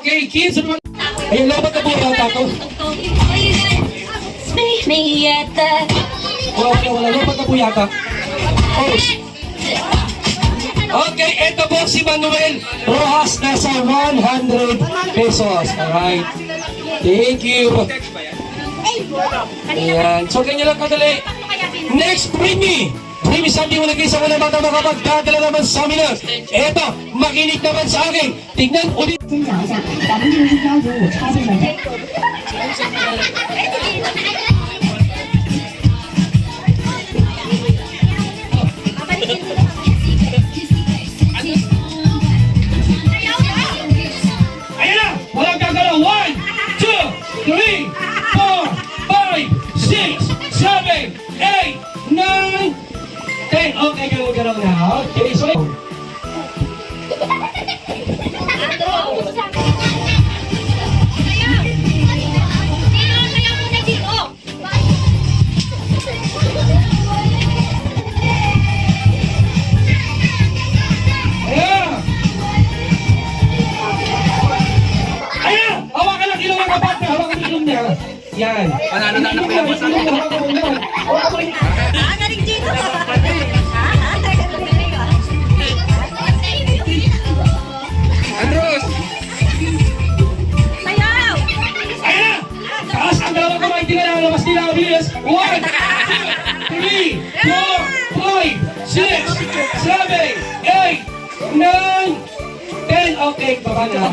Okay, kids. Ayun, lapat na po yata to. Okay, wala. Lapat na po yata. Oh, okay, ito po si Manuel Rojas. Nasa 100 pesos. Alright. Thank you. Ayan. So, ganyan lang kadali. Next, Britney. Britney, sabi mo nag-isa ko na bata makapagdadala naman sa amin. Eto, makinig naman sa akin. Tignan ulit. 先讲一下，咱们这个是标准我插进了这。 Ayan na! Walang gagalaw! 1, 2, 3, 4, 5, 6, 7, 8, 9, 10. Okay, galaw na. Okay, so... Ayan! Ayan! Hawakan lang ilong ng kapatid! Hawakan ang ilong niya! Yan! Panalo na ng pinabas. Andros! Ayan na! Taas ang dalawang kamay, tingnan ang labas nila. Bilis! 1, 2, 3, 4, 5, 6, 7, 8, 9, 10. Okay, baba na.